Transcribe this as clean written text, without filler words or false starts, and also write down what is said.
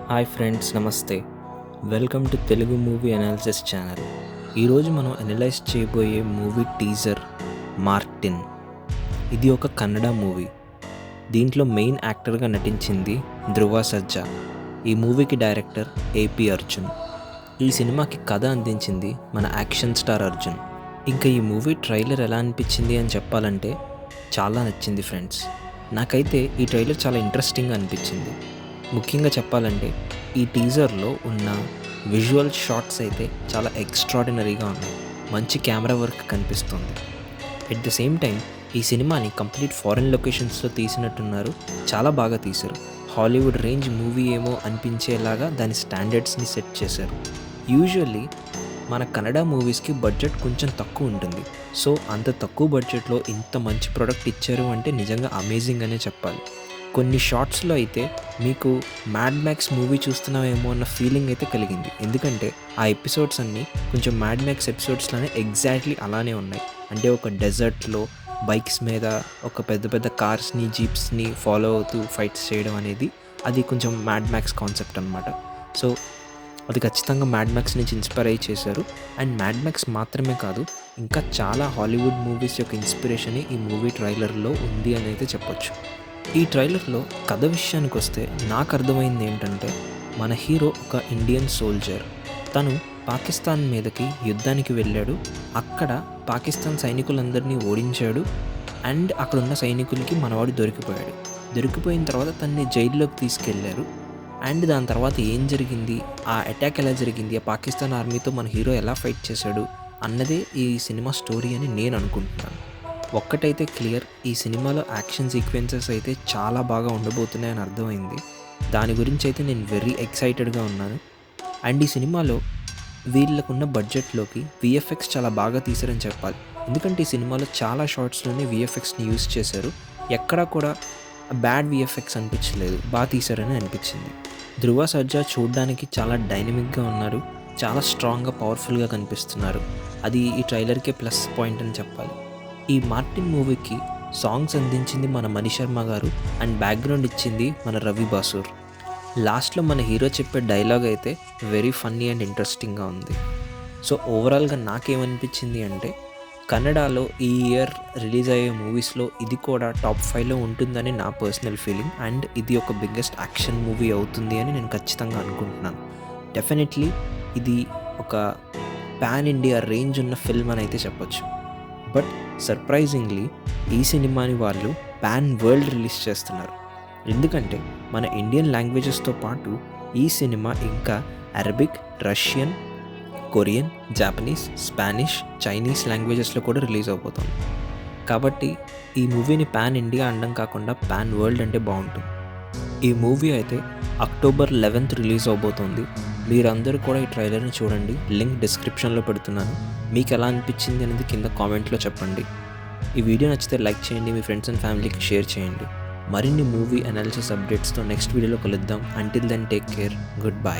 Hi friends, నమస్తే. Welcome to Telugu movie analysis channel. ఈరోజు మనం అనలైజ్ చేయబోయే మూవీ టీజర్ మార్టిన్. ఇది ఒక కన్నడ మూవీ. దీంట్లో మెయిన్ యాక్టర్గా నటించింది ధ్రువ సర్జా. ఈ మూవీకి డైరెక్టర్ ఏపీ అర్జున్. ఈ సినిమాకి కథ అందించింది మన యాక్షన్ స్టార్ అర్జున్. ఇంకా ఈ మూవీ ట్రైలర్ ఎలా అనిపించింది అని చెప్పాలంటే చాలా నచ్చింది ఫ్రెండ్స్. నాకైతే ఈ ట్రైలర్ చాలా ఇంట్రెస్టింగ్గా అనిపించింది. ముఖ్యంగా చెప్పాలంటే ఈ టీజర్లో ఉన్న విజువల్ షాట్స్ అయితే చాలా ఎక్స్ట్రాడినరీగా ఉన్నాయి. మంచి కెమెరా వర్క్ కనిపిస్తుంది. ఎట్ ద సేమ్ టైం ఈ సినిమాని కంప్లీట్ ఫారెన్ లొకేషన్స్లో తీసినట్టున్నారు. చాలా బాగా తీశారు. హాలీవుడ్ రేంజ్ మూవీ ఏమో అనిపించేలాగా దాని స్టాండర్డ్స్ని సెట్ చేశారు. యూజువల్లీ మన కన్నడ మూవీస్కి బడ్జెట్ కొంచెం తక్కువ ఉంటుంది. సో అంత తక్కువ బడ్జెట్లో ఇంత మంచి ప్రోడక్ట్ ఇచ్చారు అంటే నిజంగా అమేజింగ్ అనే చెప్పాలి. కొన్ని షార్ట్స్లో అయితే మీకు మ్యాడ్ మ్యాక్స్ మూవీ చూస్తున్నామేమో అన్న ఫీలింగ్ అయితే కలిగింది. ఎందుకంటే ఆ ఎపిసోడ్స్ అన్నీ కొంచెం మ్యాడ్ మ్యాక్స్ ఎపిసోడ్స్లోనే ఎగ్జాక్ట్లీ అలానే ఉన్నాయి. అంటే ఒక డెజర్ట్లో బైక్స్ మీద ఒక పెద్ద పెద్ద కార్స్ని జీప్స్ని ఫాలో అవుతూ ఫైట్స్ చేయడం అనేది అది కొంచెం మ్యాడ్ మ్యాక్స్ కాన్సెప్ట్ అనమాట. సో అది ఖచ్చితంగా మ్యాడ్ మ్యాక్స్ నుంచి ఇన్స్పైర్ అయ్యి చేశారు. అండ్ మ్యాడ్ మ్యాక్స్ మాత్రమే కాదు, ఇంకా చాలా హాలీవుడ్ మూవీస్ యొక్క ఇన్స్పిరేషన్ ఈ మూవీ ట్రైలర్లో ఉంది అని అయితే చెప్పొచ్చు. ఈ ట్రైలర్లో కథ విషయానికి వస్తే నాకు అర్థమైంది ఏంటంటే, మన హీరో ఒక ఇండియన్ సోల్జర్. తను పాకిస్తాన్ మీదకి యుద్ధానికి వెళ్ళాడు. అక్కడ పాకిస్తాన్ సైనికులందరినీ ఓడించాడు. అండ్ అక్కడున్న సైనికులకి మనవాడు దొరికిపోయాడు. దొరికిపోయిన తర్వాత తనని జైల్లోకి తీసుకెళ్లారు. అండ్ దాని తర్వాత ఏం జరిగింది, ఆ అటాక్ ఎలా జరిగింది, ఆ పాకిస్తాన్ ఆర్మీతో మన హీరో ఎలా ఫైట్ చేశాడు అన్నదే ఈ సినిమా స్టోరీ అని నేను అనుకుంటున్నాను. ఒక్కటైతే క్లియర్, ఈ సినిమాలో యాక్షన్ సీక్వెన్సెస్ అయితే చాలా బాగా ఉండబోతున్నాయని అర్థమైంది. దాని గురించి అయితే నేను వెరీ ఎక్సైటెడ్గా ఉన్నాను. అండ్ ఈ సినిమాలో వీళ్ళకున్న బడ్జెట్లోకి విఎఫ్ఎక్స్ చాలా బాగా తీశారని చెప్పాలి. ఎందుకంటే ఈ సినిమాలో చాలా షార్ట్స్లోనే విఎఫ్ఎక్స్ని యూజ్ చేశారు. ఎక్కడా కూడా బ్యాడ్ విఎఫ్ఎక్స్ అనిపించలేదు, బాగా తీశారని అనిపించింది. ధ్రువ సర్జా చూడడానికి చాలా డైనమిక్గా ఉన్నారు. చాలా స్ట్రాంగ్గా, పవర్ఫుల్గా కనిపిస్తున్నారు. అది ఈ ట్రైలర్కే ప్లస్ పాయింట్ అని చెప్పాలి. ఈ మార్టిన్ మూవీకి సాంగ్స్ అందించింది మన మణిశర్మ గారు. అండ్ బ్యాక్గ్రౌండ్ ఇచ్చింది మన రవి బాసూర్. లాస్ట్లో మన హీరో చెప్పే డైలాగ్ అయితే వెరీ ఫన్నీ అండ్ ఇంట్రెస్టింగ్గా ఉంది. సో ఓవరాల్గా నాకేమనిపించింది అంటే, కన్నడలో ఈ ఇయర్ రిలీజ్ అయ్యే మూవీస్లో ఇది కూడా టాప్ 5లో ఉంటుందని నా పర్సనల్ ఫీలింగ్. అండ్ ఇది ఒక బిగ్గెస్ట్ యాక్షన్ మూవీ అవుతుంది అని నేను ఖచ్చితంగా అనుకుంటున్నాను. డెఫినెట్లీ ఇది ఒక పాన్ ఇండియా రేంజ్ ఉన్న ఫిల్మ్ అని అయితే చెప్పొచ్చు. బట్ సర్ప్రైజింగ్లీ ఈ సినిమాని వాళ్ళు పాన్ వరల్డ్ రిలీజ్ చేస్తున్నారు. ఎందుకంటే మన ఇండియన్ లాంగ్వేజెస్తో పాటు ఈ సినిమా ఇంకా Arabic, Russian, Korean, Japanese, Spanish, Chinese లాంగ్వేజెస్లో కూడా రిలీజ్ అవబోతుంది. కాబట్టి ఈ మూవీని పాన్ ఇండియా అనడం కాకుండా పాన్ వరల్డ్ అంటే బాగుంటుంది. ఈ మూవీ అయితే అక్టోబర్ 11th రిలీజ్ అవబోతుంది. మీరందరూ కూడా ఈ ట్రైలర్ని చూడండి. లింక్ డిస్క్రిప్షన్లో పెడుతున్నాను. మీకు ఎలా అనిపించింది అనేది కింద కామెంట్లో చెప్పండి. ఈ వీడియో నచ్చితే లైక్ చేయండి, మీ ఫ్రెండ్స్ అండ్ ఫ్యామిలీకి షేర్ చేయండి. మరిన్ని మూవీ అనాలిసిస్ అప్డేట్స్తో నెక్స్ట్ వీడియోలో కలుద్దాం. Until then take care, good by.